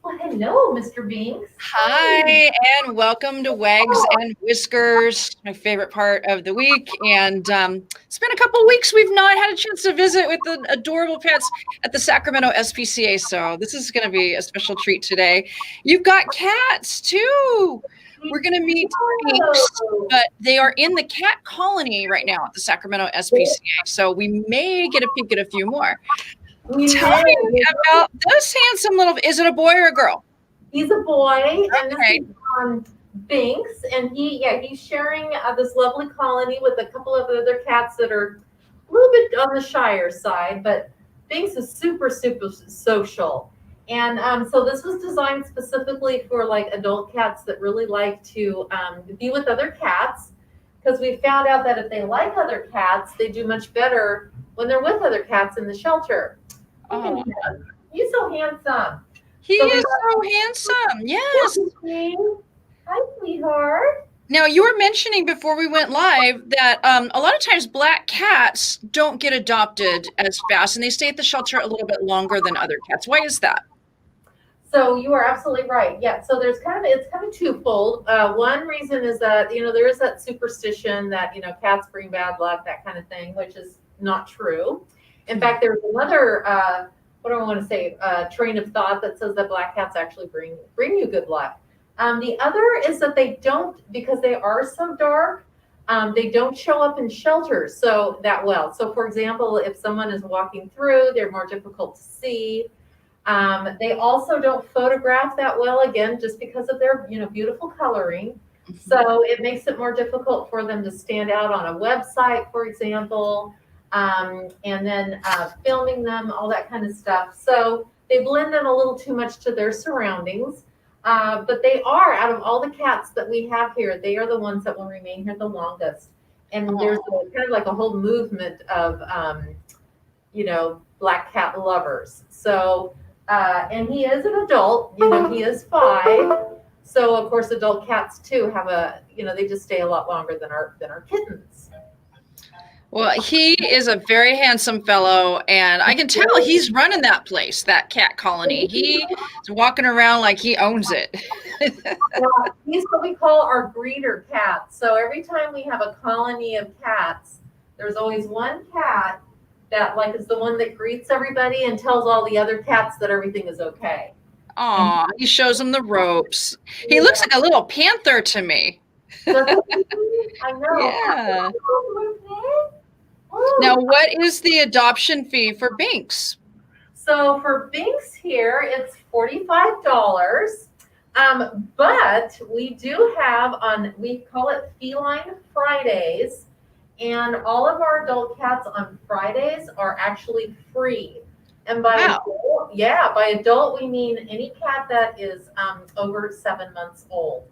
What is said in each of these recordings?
Well, hello, Mr. Binks. Hi, and welcome to Wags and Whiskers, my favorite part of the week. And it's been a couple of weeks we've not had a chance to visit with the adorable pets at the Sacramento SPCA. So this is going to be a special treat today. You've got cats too. We're going to meet Binks, Hello. but they are in the cat colony right now at the Sacramento SPCA. So we may get a peek at a few more. We Tell met. me about this handsome little, is it a boy or a girl? He's a boy, and this Okay. is Binks, and he's sharing this lovely colony with a couple of other cats that are a little bit on the shyer side, but Binks is super, super social. And so this was designed specifically for like adult cats that really like to be with other cats, because we found out that if they like other cats, they do much better when they're with other cats in the shelter. Look at Oh. him. He's so handsome. He So we is got so handsome. Yes. Hi, sweetheart. Now, you were mentioning before we went live that a lot of times black cats don't get adopted as fast and they stay at the shelter a little bit longer than other cats. Why is that? So you are absolutely right. Yeah. So it's kind of twofold. One reason is that there is that superstition that cats bring bad luck, that kind of thing, which is not true. In fact, there's another what do I want to say train of thought that says that black cats actually bring you good luck. The other is that they don't, because they are so dark. They don't show up in shelters so that well. So, for example, if someone is walking through, they're more difficult to see. They also don't photograph that well, again, just because of their beautiful coloring. So it makes it more difficult for them to stand out on a website, for example, and then filming them, all that kind of stuff. So they blend in a little too much to their surroundings. But they are, out of all the cats that we have here, they are the ones that will remain here the longest. And there's kind of like a whole movement of, black cat lovers. So, and he is an adult, he is 5. So of course, adult cats too have they just stay a lot longer than our kittens. Well, he is a very handsome fellow, and I can tell he's running that place, that cat colony. He's walking around like he owns it. He's what we call our breeder cat. So every time we have a colony of cats, there's always one cat that is the one that greets everybody and tells all the other cats that everything is okay. Aw, he shows them the ropes. He looks like a little panther to me. I know. Yeah. Now, what is the adoption fee for Binks? So for Binks here, it's $45. But we do have we call it Feline Fridays. And all of our adult cats on Fridays are actually free. And by adult, we mean any cat that is over 7 months old.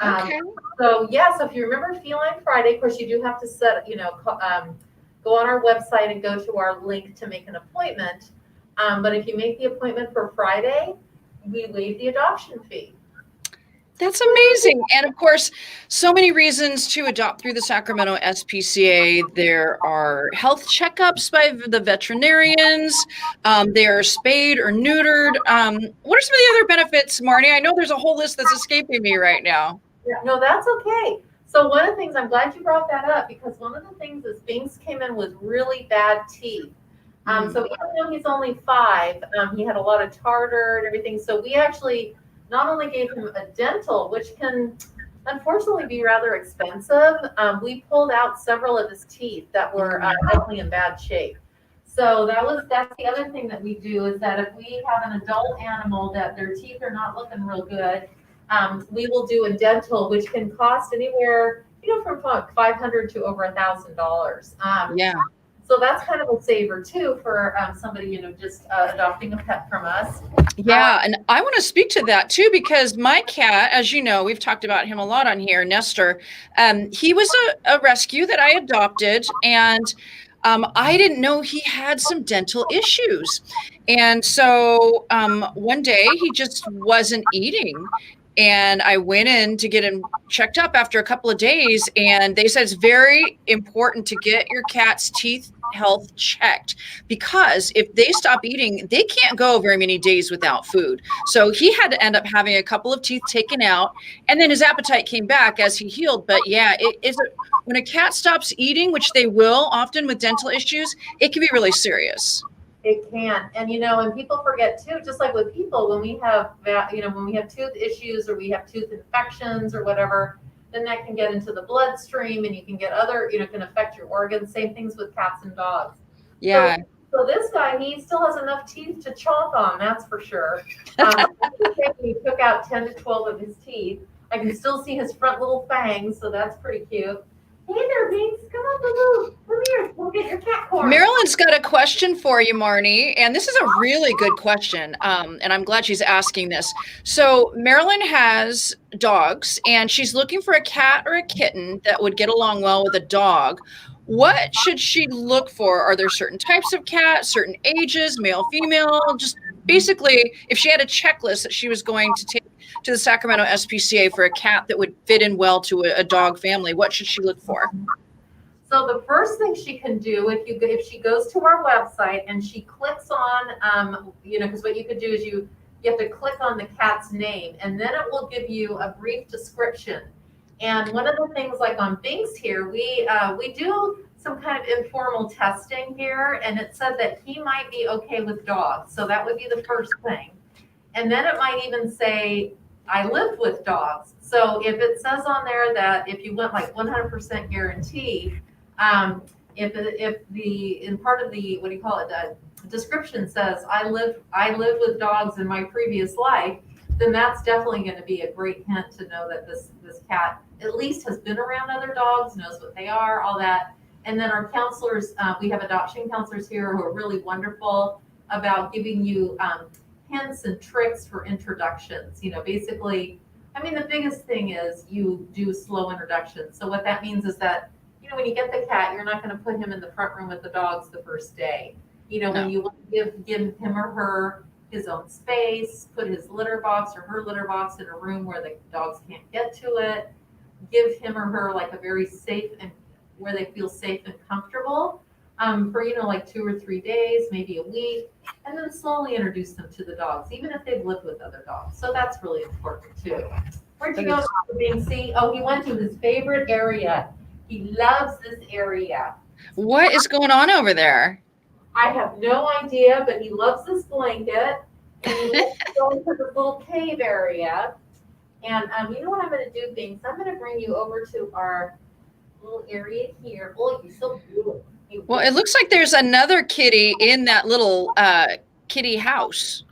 Okay. So if you remember Feline Friday, of course, you do have to go on our website and go to our link to make an appointment. But if you make the appointment for Friday, we waive the adoption fee. That's amazing. And of course, so many reasons to adopt through the Sacramento SPCA. There are health checkups by the veterinarians. They are spayed or neutered. What are some of the other benefits, Marnie? I know there's a whole list that's escaping me right now. Yeah, no, that's okay. So one of the things, I'm glad you brought that up, because one of the things is Binks came in with really bad teeth. So even though he's only 5, he had a lot of tartar and everything. So we actually not only gave him a dental, which can unfortunately be rather expensive, we pulled out several of his teeth that were definitely in bad shape. So that's the other thing that we do, is that if we have an adult animal that their teeth are not looking real good, we will do a dental, which can cost anywhere, from $500 to over $1,000. Yeah. So that's kind of a saver too for somebody, just adopting a pet from us. Yeah, and I want to speak to that too, because my cat, as you know, we've talked about him a lot on here, Nestor. He was a rescue that I adopted, and I didn't know he had some dental issues. And so one day he just wasn't eating. And I went in to get him checked up after a couple of days, and they said it's very important to get your cat's teeth health checked, because if they stop eating, they can't go very many days without food. So he had to end up having a couple of teeth taken out, and then his appetite came back as he healed. But yeah, when a cat stops eating, which they will often with dental issues, it can be really serious. It can. And, and people forget too, just like with people, when we have, when we have tooth issues or we have tooth infections or whatever, then that can get into the bloodstream and you can get other, can affect your organs. Same things with cats and dogs. Yeah. So this guy, he still has enough teeth to chomp on, that's for sure. He took out 10 to 12 of his teeth. I can still see his front little fangs, so that's pretty cute. Hey there, Binks. Come on, Boo. Come here. We'll get your cat corn. Marilyn's got a question for you, Marnie, and this is a really good question, and I'm glad she's asking this. So Marilyn has dogs, and she's looking for a cat or a kitten that would get along well with a dog. What should she look for? Are there certain types of cats, certain ages, male, female? Just basically, if she had a checklist that she was going to take to the Sacramento SPCA for a cat that would fit in well to a dog family, what should she look for? So the first thing she can do, if she goes to our website and she clicks on, because what you could do is you have to click on the cat's name, and then it will give you a brief description. And one of the things, like on Binks here, we do some kind of informal testing here, and it said that he might be okay with dogs. So that would be the first thing. And then it might even say, I lived with dogs. So if it says on there that if you want like 100% guarantee, if in part of the, what do you call it, the description says I lived with dogs in my previous life, then that's definitely going to be a great hint to know that this cat at least has been around other dogs, knows what they are, all that. And then our counselors, we have adoption counselors here who are really wonderful about giving you hints and tricks for introductions. Basically, the biggest thing is you do slow introductions. So what that means is that, when you get the cat, you're not going to put him in the front room with the dogs the first day. When you want to give him or her his own space, put his litter box or her litter box in a room where the dogs can't get to it, give him or her like a very safe and where they feel safe and comfortable for, like 2 or 3 days, maybe a week, and then slowly introduce them to the dogs, even if they've lived with other dogs. So that's really important too. Where'd you go, Binksy? Oh, he went to his favorite area. He loves this area. What is going on over there? I have no idea, but he loves this blanket. And he loves to go into this little cave area. And you know what I'm going to do, Binks? I'm going to bring you over to our little area here. Oh, you're so beautiful. Well, it looks like there's another kitty in that little kitty house.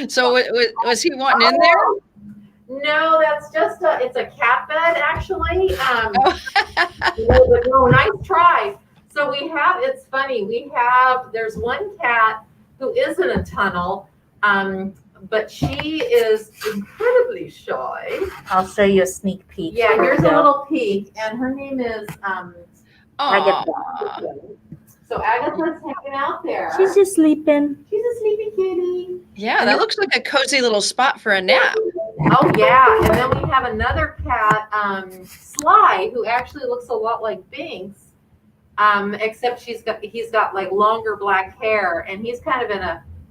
So was he wanting in there? No, that's just it's a cat bed, actually. No, nice try. So it's funny, there's one cat who is in a tunnel, but she is incredibly shy. I'll show you a sneak peek. Yeah, here's a little peek, and her name is Agatha. So Agatha's hanging out there. She's just sleeping. She's a sleepy kitty. Yeah, that looks like a cozy little spot for a nap. Oh yeah, and then we have another cat, Sly, who actually looks a lot like Binks, except he's got like longer black hair, and he's kind of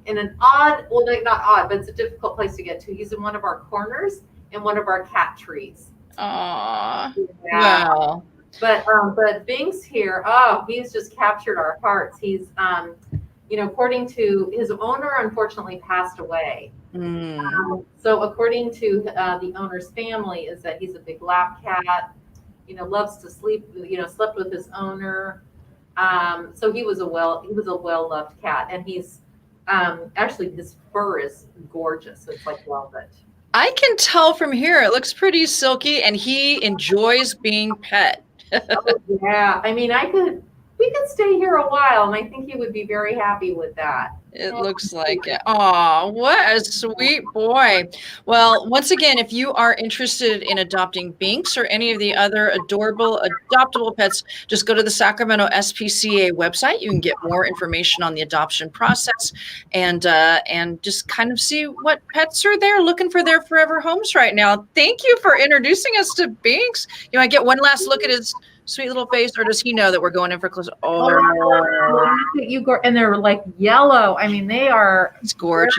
in an odd, well, not odd, but it's a difficult place to get to. He's in one of our corners in one of our cat trees. Aww. Yeah. Wow. But Binks here, oh, he's just captured our hearts. He's, according to his owner, unfortunately passed away. So according to the owner's family, is that he's a big lap cat, loves to sleep, slept with his owner. So he was a well-loved cat, and he's actually, his fur is gorgeous. It's like velvet. I can tell from here, it looks pretty silky, and he enjoys being pet. Oh, yeah. We could stay here a while, and I think he would be very happy with that. It looks like it. Oh, what a sweet boy. Well, once again, if you are interested in adopting Binks or any of the other adorable adoptable pets, just go to the Sacramento SPCA website. You can get more information on the adoption process and just kind of see what pets are there looking for their forever homes right now. Thank you for introducing us to Binks. You want to get one last look at his Sweet little face, or does he know that we're going in for close? Oh, Look at you go, and they're like yellow. I mean, they are it's gorgeous.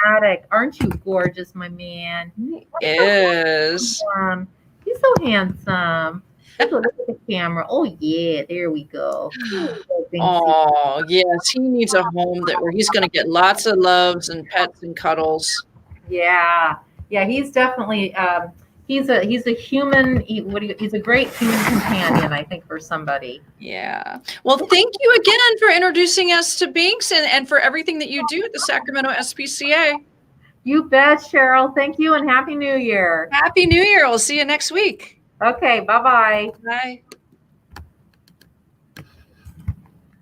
dramatic. Aren't you gorgeous, my man? He is. He's so handsome. Look at the camera. Oh yeah, there we go. Oh yes, he needs a home where he's going to get lots of loves and pets and cuddles. Yeah, he's definitely he's a human. He's a great human companion, I think, for somebody. Yeah. Well, thank you again for introducing us to Binks and for everything that you do at the Sacramento SPCA. You bet, Cheryl. Thank you and Happy New Year. Happy New Year. We'll see you next week. Okay, bye-bye. Bye.